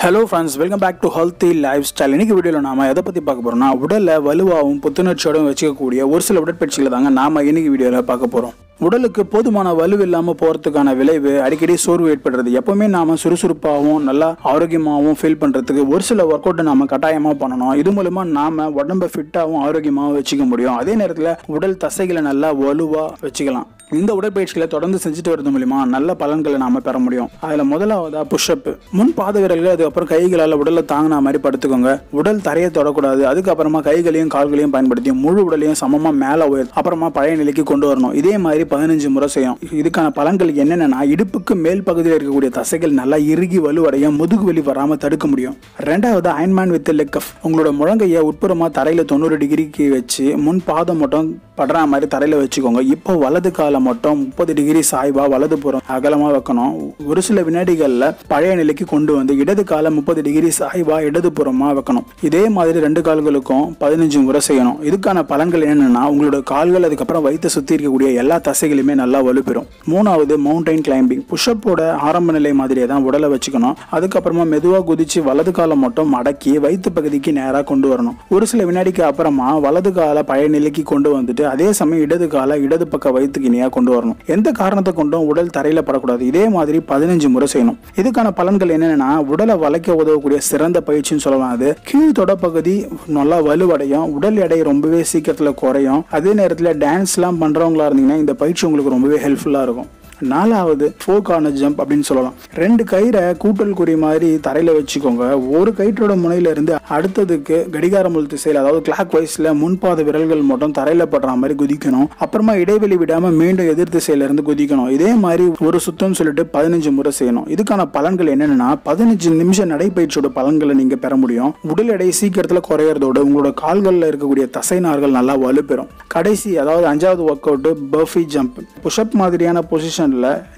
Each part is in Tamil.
Hello friends, welcome back to Healthy Lifestyle. இன்னைக்கு வீடியோல நாம எதை பத்தி பார்க்க போறோம்னா உடல்ல வலுவாகவும் புத்துணர்ச்சியோடும் வச்சுக்கக்கூடிய ஒரு சில உடற்பயிற்சிகளை தாங்க நாம இன்னைக்கு வீடியோல பார்க்க போறோம். உடலுக்கு போதுமான வலு இல்லாம போறதுக்கான விளைவு அடிக்கடி சோர்வு ஏற்படுறது. எப்பவுமே நாம சுறுசுறுப்பாகவும் நல்லா ஆரோக்கியமாகவும் ஃபீல் பண்றதுக்கு ஒரு சில ஒர்க் அவுட் நாம கட்டாயமா பண்ணணும். இது மூலமா நாம உடம்ப ஃபிட்டாகவும் ஆரோக்கியமாகவும் வச்சுக்க முடியும். அதே நேரத்துல உடல் தசைகளை நல்லா வலுவா வச்சுக்கலாம். இந்த உடற்பயிற்சிகளை தொடர்ந்து செஞ்சுட்டு வரது மூலமா நல்ல பலன்களை நாம பெற முடியும். அதுல முதலாவதா புஷ்அப். முன் பாத விரல்கள், அதுக்கப்புறம் கைகளால் உடலை தாங்கின மாதிரி படுத்துக்கோங்க. உடல் தரையை தொடக்கூடாது. அதுக்கப்புறமா கைகளையும் கால்களையும் பயன்படுத்தி முழு உடலையும் சமமா மேல உயர்த்து அப்புறமா பழைய நிலைக்கு கொண்டு வரணும். இதே மாதிரி 15 முறை செய்யும். இதுக்கான பலன்கள் என்னென்னா, இடுப்புக்கு மேல் பகுதியில் இருக்கக்கூடிய தசைகள் நல்லா இறுகி வலுவடையும், முதுகு வலி வராம தடுக்க முடியும். ரெண்டாவது அயன்மேன் வித் லெக் கஃப். உங்களோட முழங்கையை உட்புறமா தரையில 90 டிகிரிக்கு வச்சு முன் பாதம் மட்டும் படுற மாதிரி தரையில வச்சுக்கோங்க. இப்போ வலது காலை மட்டும் 30 டிகிரி சாய்வா வலது புறம் அகலமா வைக்கணும். ஒரு சில வினாடிகள்ல பழைய நிலைக்கு கொண்டு வந்து இடது காலை 30 டிகிரி சாய்வா இடது புறமா வைக்கணும். இதே மாதிரி 2 கால்களுக்கும் 15 முறை செய்யணும். இதுக்கான பலன்கள் என்னன்னா, உங்களோட கால்கள் அதுக்கப்புறம் வயிற்று சுத்தி இருக்கக்கூடிய எல்லா தசைகளுமே நல்லா வலுப்பெறும். மூணாவது மவுண்டைன் கிளைம்பிங். புஷ்அப்போட ஆரம்ப நிலை மாதிரியே தான் உடலை வச்சுக்கணும். அதுக்கப்புறமா மெதுவா குதிச்சு வலது காலை மட்டும் மடக்கி வயிற்று பகுதிக்கு நேராக கொண்டு வரணும். ஒரு சில வினாடிக்கு அப்புறமா வலது காலை பழைய நிலைக்கு கொண்டு வந்துட்டு அதே சமயம் இடது காலை இடது பக்க வயிற்றுக்கு இணையா கொண்டு வரணும். எந்த காரணத்தை கொண்டும் உடல் தரையில படக்கூடாது. இதே மாதிரி 15 முறை செய்யணும். இதுக்கான பலன்கள் என்னன்னா, உடலை வளைக்க உதவக்கூடிய சிறந்த பயிற்சின்னு சொல்லலாம். அது கீழ் தொடப்பகுதி நல்லா வலுவடையும், உடல் எடை ரொம்பவே சீக்கிரத்துல குறையும். அதே நேரத்தில் டான்ஸ் எல்லாம் பண்றவங்களா இருந்தீங்கன்னா இந்த பயிற்சி உங்களுக்கு ரொம்பவே ஹெல்ப்ஃபுல்லா இருக்கும். நாலாவது 4 கார்னர் ஜம்ப் அப்படின்னு சொல்லலாம். 2 கயிறை கூட்டல் குறி மாதிரி தரையில வச்சுக்கோங்க. ஒரு கயிற்றோட முனையில இருந்து அடுத்ததுக்கு கடிகார முள் திசையில், அதாவது கிளாக் வைஸ்ல முன்பாத விரல்கள் மட்டும் தரையில படுற மாதிரி குதிக்கணும். அப்புறமா இடைவெளி விடாம மீண்டும் எதிர் திசையில இருந்து குதிக்கணும். இதே மாதிரி ஒரு சுத்தம் சொல்லிட்டு 15 முறை செய்யணும். இதுக்கான பலன்கள் என்னன்னா, 15 நிமிஷம் நடைப்பயிற்சியோட பலன்களை நீங்க பெற முடியும். உடல் எடை சீக்கிரத்துல குறையறதோட உங்களோட கால்கள்ல இருக்கக்கூடிய தசை நார்கள் நல்லா வலுப்பெறும். கடைசி, அதாவது 5வது workout burpee jump. Pushup மாதிரியான பொசிஷன்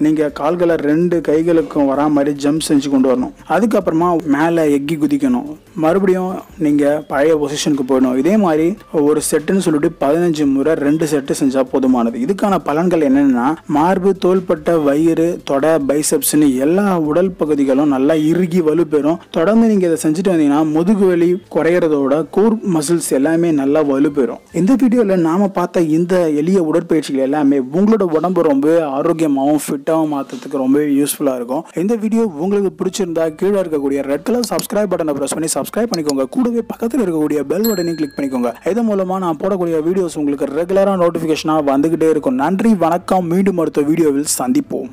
நீங்க கால்களை 2 கைகளுக்கும் வரா மாதிரி ஜம்ப் செஞ்சு கொண்டு வரணும். அதுக்கப்புறமா மேல எக்கி குதிக்கணும். மறுபடியும் நீங்க பழைய பொசிஷனுக்கு போயிடணும். இதே மாதிரி ஒரு செட்டுன்னு சொல்லிட்டு 15 முறை 2 செட்டு செஞ்சா போதுமானது. இதுக்கான பலன்கள் என்னன்னா, மார்பு, தோள்பட்டை, வயிறு, தொடை, பைசப்ஸ்னு எல்லா உடல் பகுதிகளும் நல்லா இறுகி வலுப்பெறும். தொடர்ந்து நீங்க இதை செஞ்சுட்டு வந்தீங்கன்னா முதுகு வலி குறையறதோட கோர் மசில்ஸ் எல்லாமே நல்லா வலுப்பெறும். இந்த வீடியோல நாம பார்த்த இந்த எளிய உடற்பயிற்சிகள் எல்லாமே உங்களோட உடம்பு ரொம்ப ஆரோக்கியமாகவும் ஃபிட்டாகவும் மாற்றத்துக்கு ரொம்பவே யூஸ்ஃபுல்லாக இருக்கும். இந்த வீடியோ உங்களுக்கு பிடிச்சிருந்தா கீழே இருக்கக்கூடிய ரெட் கலர் சப்ஸ்கிரைப் பட்டனை பிரஸ் பண்ணி சப்ஸ்கிரைப் பண்ணிக்கோங்க. கூடவே பக்கத்தில் இருக்கக்கூடிய பெல் பட்டனையும் கிளிக் பண்ணிக்கோங்க. இதன் மூலமா நான் போடக்கூடிய வீடியோஸ் உங்களுக்கு ரெகுலராக நோட்டிஃபிகேஷனாக வந்துகிட்டே இருக்கும். நன்றி, வணக்கம். மீண்டும் அடுத்த வீடியோவில் சந்திப்போம்.